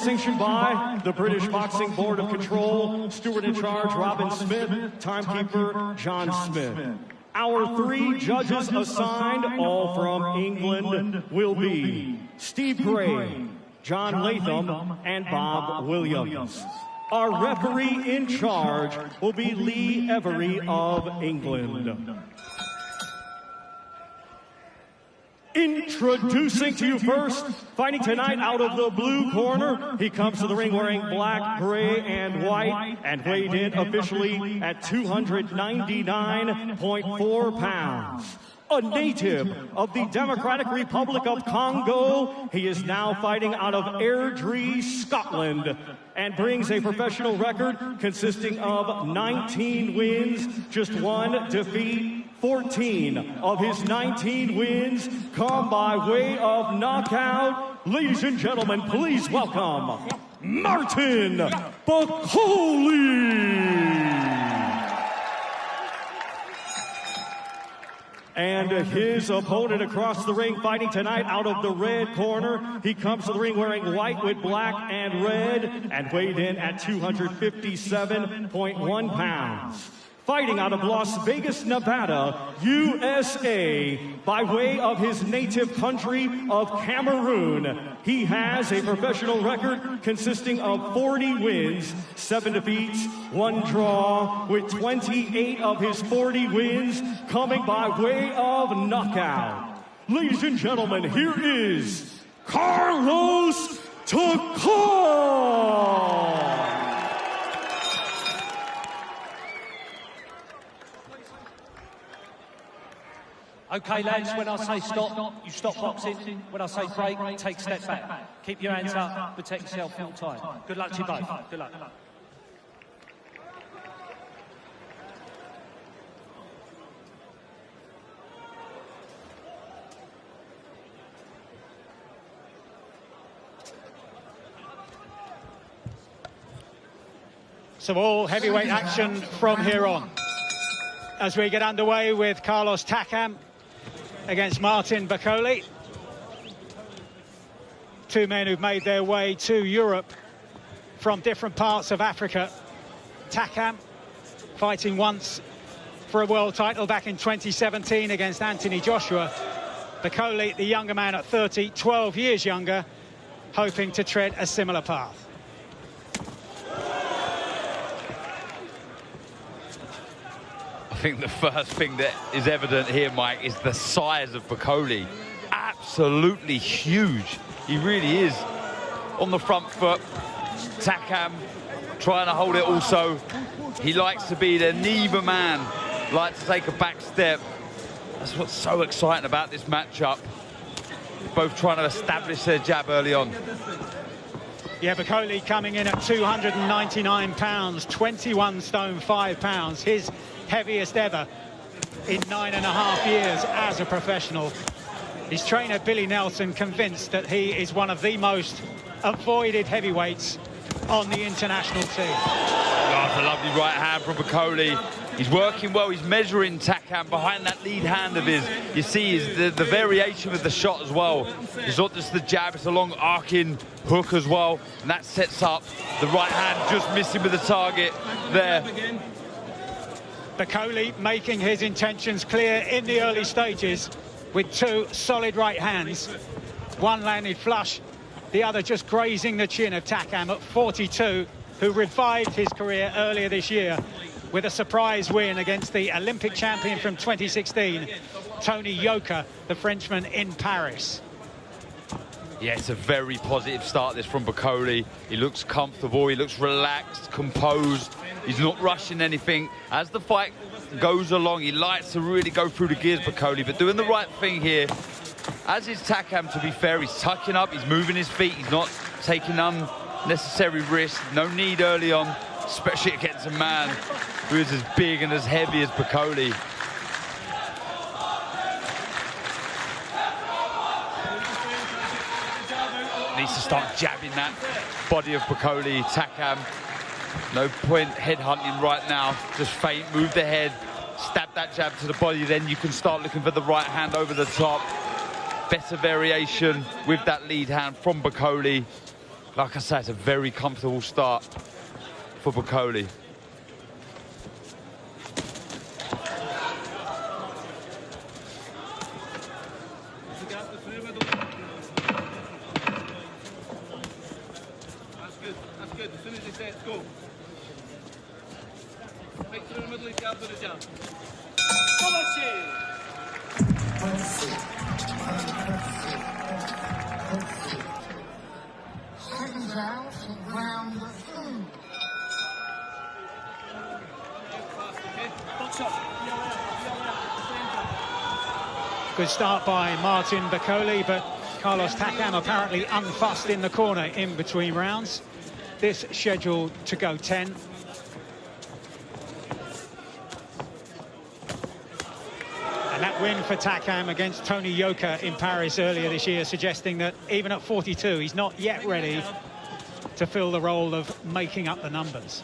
Sanctioned by the British Boxing Board of Control, steward in charge Robin Smith, timekeeper John Smith. Our 3 judges assigned, all from England, will be Steve Gray, John Latham, and Bob Williams. Our referee in charge will be Lee Every of England. Introducing to you first, fighting tonight out of the blue corner. He comes to the ring wearing black, gray, and white, and weighed in officially at 299.4 pounds. A native of the Democratic Republic of Congo, he is now fighting out of Airdrie, Scotland, and brings a professional record consisting of 19 wins, just 1 defeat. 14 of his 19 wins come by way of knockout. Ladies and gentlemen, please welcome Martin Bakole. And his opponent across the ring, fighting tonight out of the red corner. He comes to the ring wearing white with black and red, and weighed in at 257.1 pounds. Fighting out of Las Vegas, Nevada, USA, by way of his native country of Cameroon. He has a professional record consisting of 40 wins, 7 defeats, 1 draw, with 28 of his 40 wins coming by way of knockout. Ladies and gentlemen, here is Carlos Encore. Okay, lads, when I say stop, you stop boxing. When I say break, take a step back. Keep your hands up, protect yourself full time. Good luck to you both. Good luck. So all heavyweight action from here on, as we get underway with Carlos Takam against Martin Bakole. 2 men who've made their way to Europe from different parts of Africa. Takam fighting once for a world title back in 2017 against Anthony Joshua. Bakole, the younger man at 30, 12 years younger, hoping to tread a similar path. I think the first thing that is evident here, Mike, is the size of Bakole. Absolutely huge. He really is. On the front foot, Takam trying to hold it also. He likes to be there. Neither man likes to take a back step. That's what's so exciting about this matchup. Both trying to establish their jab early on. Yeah, Bakole coming in at 299 pounds, 21 stone 5 pounds. His heaviest ever in 9.5 years as a professional. His trainer, Billy Nelson, convinced that he is one of the most avoided heavyweights on the international team. Oh, it's a lovely right hand from Bakole. He's working well. He's measuring Takam behind that lead hand of his. You see the variation with the shot as well. It's not just the jab, it's a long arcing hook as well. And that sets up the right hand, just missing with the target there. Bakole making his intentions clear in the early stages with 2 solid right hands. One landed flush, the other just grazing the chin of Takam at 42, who revived his career earlier this year with a surprise win against the Olympic champion from 2016, Tony Yoka, the Frenchman, in Paris. Yeah, it's a very positive start, this, from Bakole. He looks comfortable, he looks relaxed, composed. He's not rushing anything. As the fight goes along, he likes to really go through the gears, Bakole, but doing the right thing here. As is Takam, to be fair, he's tucking up, he's moving his feet, he's not taking unnecessary risks. No need early on, especially against a man who is as big and as heavy as Bakole. Needs to start jabbing that body of Bakole. Takam, no point headhunting right now. Just feint, move the head, stab that jab to the body, then you can start looking for the right hand over the top. Better variation with that lead hand from Bakole. Like I say, it's a very comfortable start for Bakole. That's good. As soon as they say it's go. Make through the middle, he's down, put it down. Good start by Martin Bakole, but Carlos Takam apparently unfussed in the corner in between rounds. This scheduled to go 10. And that win for Takam against Tony Yoka in Paris earlier this year, suggesting that even at 42, he's not yet ready to fill the role of making up the numbers.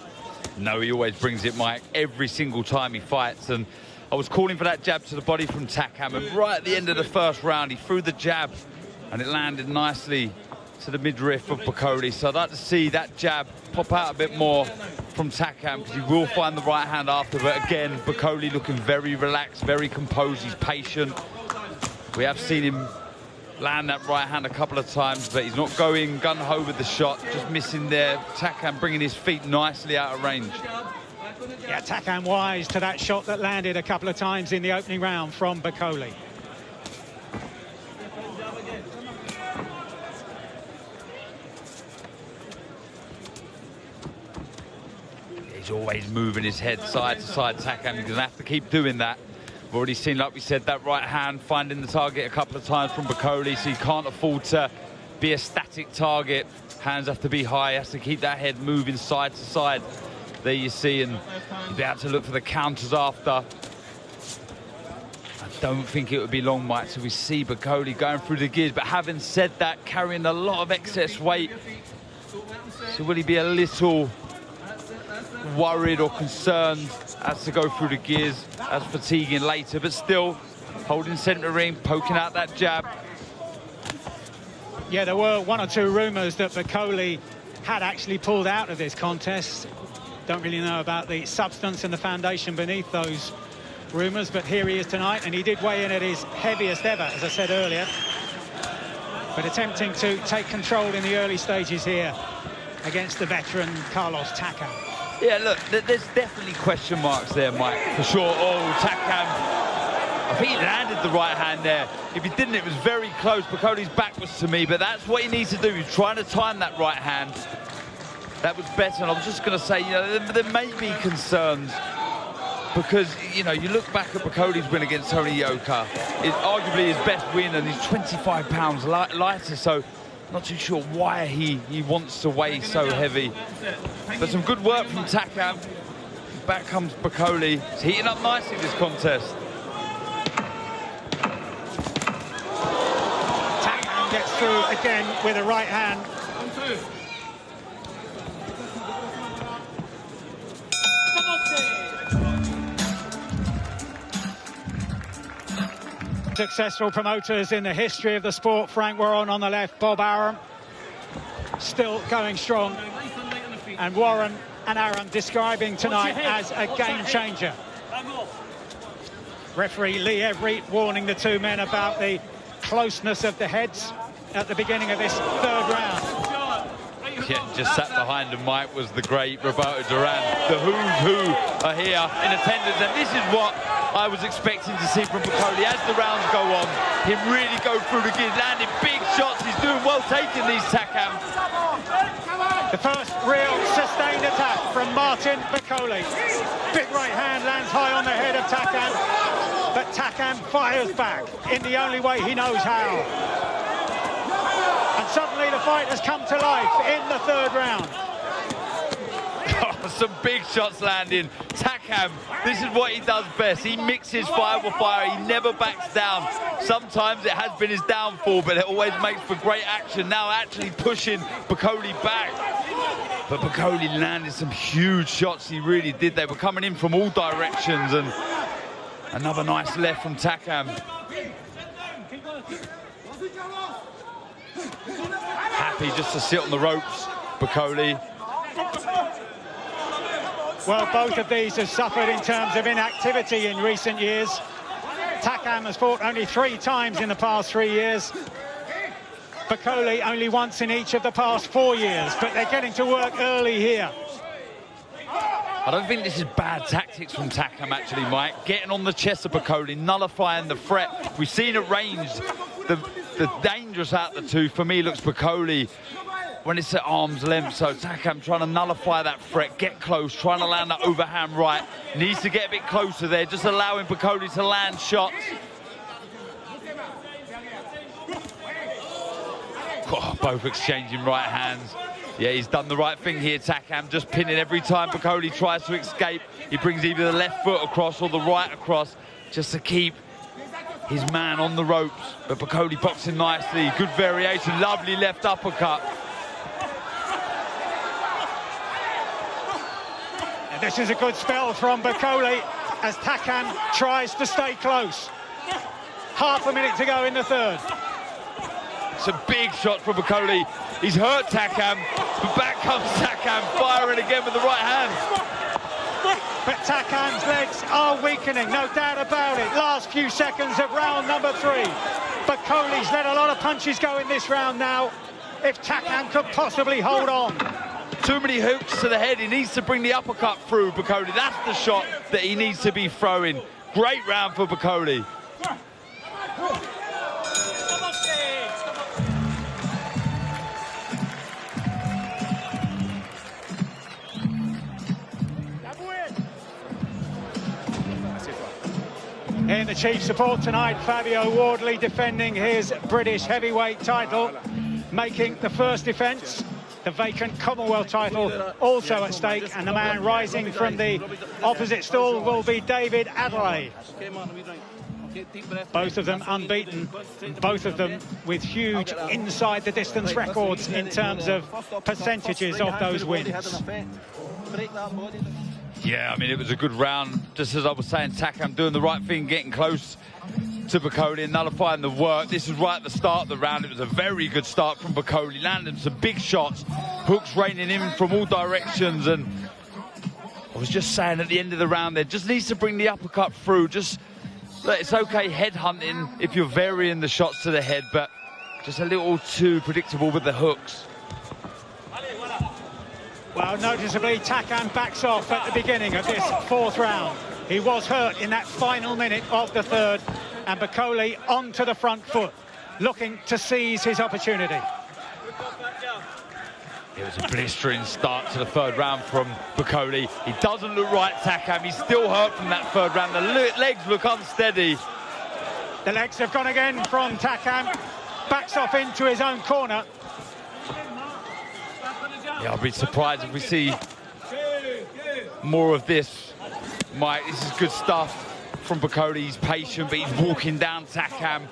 No, he always brings it, Mike, every single time he fights. And I was calling for that jab to the body from Takam, and right at the end of the first round, he threw the jab, and it landed nicely to the midriff of Bakole. So I'd like to see that jab pop out a bit more from Takam, because he will find the right hand after. But again, Bakole looking very relaxed, very composed. He's patient. We have seen him land that right hand a couple of times, but he's not going gun-ho with the shot, just missing there. Takam bringing his feet nicely out of range. Yeah, Takam wise to that shot that landed a couple of times in the opening round from Bakole. He's always moving his head side to side, Takam. He's going to have to keep doing that. We've already seen, like we said, that right hand finding the target a couple of times from Bakole, so he can't afford to be a static target. Hands have to be high, he has to keep that head moving side to side. There you see, and you'll be able to look for the counters after. I don't think it would be long, Mike, till we see Bakole going through the gears. But having said that, carrying a lot of excess weight, so will he be a little worried or concerned as to go through the gears, as fatiguing later, but still holding centre ring, poking out that jab. Yeah, there were one or two rumours that Bakole had actually pulled out of this contest. Don't really know about the substance and the foundation beneath those rumours, but here he is tonight, and he did weigh in at his heaviest ever, as I said earlier. But attempting to take control in the early stages here against the veteran Carlos Takam. Yeah, look, there's definitely question marks there, Mike, for sure. Oh, Takam, I think he landed the right hand there. If he didn't, it was very close. Bakole's back was to me, but that's what he needs to do. He's trying to time that right hand. That was better, and I was just going to say, you know, there may be concerns because, you know, you look back at Bakole's win against Tony Yoka. It's arguably his best win, and he's 25 pounds lighter, so not too sure why he wants to weigh so heavy. But some good work from Takam. Back comes Bakole. He's heating up nicely this contest. Takam gets through again with a right hand. Successful promoters in the history of the sport. Frank Warren on the left, Bob Arum still going strong, and Warren and Arum describing tonight as a game changer. Referee Lee Everett warning the two men about the closeness of the heads at the beginning of this third round. Yeah, just sat behind him, Mike, was the great Roberto Duran. The who's who are here in attendance, and this is what I was expecting to see from Bakole as the rounds go on. Him really go through the gears, landing big shots. He's doing well taking these, Takam. The first real sustained attack from Martin Bakole. Big right hand lands high on the head of Takam, but Takam fires back in the only way he knows how. And suddenly the fight has come to life in the third round. Some big shots landing. Takam, this is what he does best. He mixes fire with fire. He never backs down. Sometimes it has been his downfall, but it always makes for great action. Now actually pushing Bakole back. But Bakole landed some huge shots. He really did. They were coming in from all directions, and another nice left from Takam. Happy just to sit on the ropes, Bakole. Well, both of these have suffered in terms of inactivity in recent years. Takam has fought only 3 times in the past 3 years. Bakole only once in each of the past 4 years, but they're getting to work early here. I don't think this is bad tactics from Takam, actually, Mike. Getting on the chest of Bakole, nullifying the threat. We've seen at range the dangerous out of the two, for me, looks Bakole when it's at arm's length. So Takam trying to nullify that threat, get close, trying to land that overhand right. Needs to get a bit closer there, just allowing Bakole to land shots. Oh, both exchanging right hands. Yeah, he's done the right thing here, Takam, just pinning every time Bakole tries to escape. He brings either the left foot across or the right across, just to keep his man on the ropes. But Bakole boxing nicely, good variation, lovely left uppercut. And this is a good spell from Bakole as Takam tries to stay close. Half a minute to go in the third. Some big shots from Bakole. He's hurt Takam, but back comes Takam, firing again with the right hand. But Takam's legs are weakening, no doubt about it. Last few seconds of round number 3. Bakole's let a lot of punches go in this round now. If Takam could possibly hold on. Too many hooks to the head. He needs to bring the uppercut through, Bakole. That's the shot that he needs to be throwing. Great round for Bakole. In the chief support tonight, Fabio Wardley defending his British heavyweight title, making the first defence. The vacant Commonwealth title also at stake, and the man rising from the opposite stall will be David Adelaide. Both of them unbeaten, both of them with huge inside the distance records in terms of percentages of those wins. Yeah, I mean, it was a good round. Just as I was saying, Takam doing the right thing, getting close to Bakole and nullifying the work. This is right at the start of the round. It was a very good start from Bakole, landing some big shots, hooks raining in from all directions. And I was just saying at the end of the round there, just needs to bring the uppercut through. Just, it's okay head hunting if you're varying the shots to the head, but just a little too predictable with the hooks. Well, noticeably, Takam backs off at the beginning of this 4th round. He was hurt in that final minute of the 3rd, and Bakole onto the front foot, looking to seize his opportunity. It was a blistering start to the 3rd round from Bakole. He doesn't look right, Takam. He's still hurt from that 3rd round. The legs look unsteady. The legs have gone again from Takam. Backs off into his own corner. Yeah, I'll be surprised if we see more of this, Mike. This is good stuff from Bakole. He's patient, but he's walking down Takam,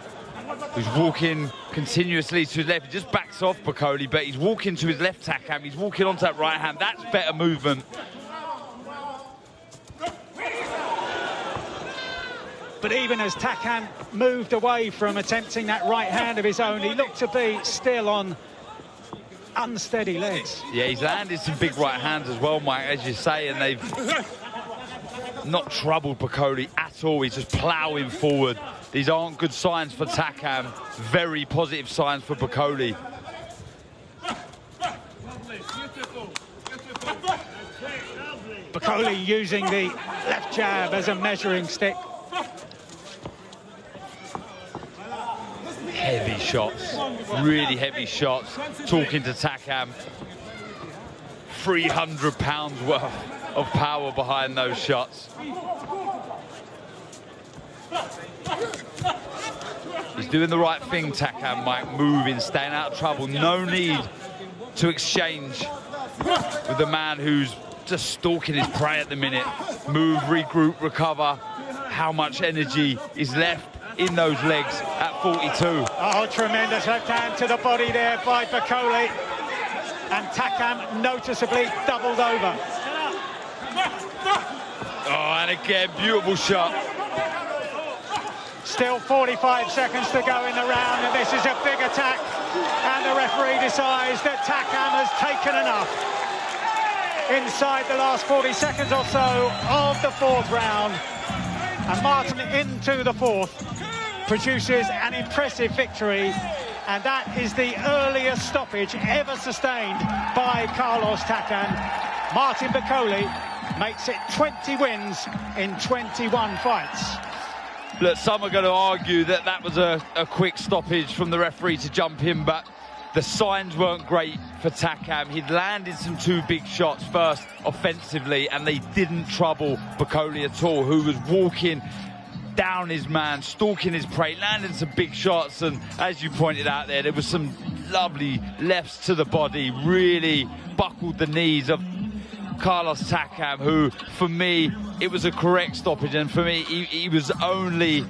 who's walking continuously to his left. He just backs off Bakole, but he's walking to his left Takam. He's walking onto that right hand. That's better movement. But even as Takam moved away from attempting that right hand of his own, he looked to be still on unsteady legs. Yeah, he's landed some big right hands as well, Mike, as you say, and they've not troubled Bakole at all. He's just ploughing forward. These aren't good signs for Takam. Very positive signs for Bakole. Bakole using the left jab as a measuring stick. Heavy shots, really heavy shots. Talking to Takam, 300 pounds worth of power behind those shots. He's doing the right thing, Takam, Mike, moving, staying out of trouble. No need to exchange with the man who's just stalking his prey at the minute. Move, regroup, recover. How much energy is left in those legs at 42. Oh, tremendous left hand to the body there by Bakole. And Takam noticeably doubled over. Oh, and again, beautiful shot. Still 45 seconds to go in the round, and this is a big attack And the referee decides that Takam has taken enough. Inside the last 40 seconds or so of the fourth round. And Martin into the fourth produces an impressive victory. And that is the earliest stoppage ever sustained by Carlos Takam. Martin Bakole makes it 20 wins in 21 fights. Look, some are going to argue that that was a quick stoppage from the referee to jump in, but the signs weren't great for Takam. He'd landed some two big shots first offensively, and they didn't trouble Bakole at all, who was walking down his man, stalking his prey, landing some big shots. And as you pointed out there was some lovely lefts to the body, really buckled the knees of Carlos Takam, who, for me, it was a correct stoppage, and for me, he was only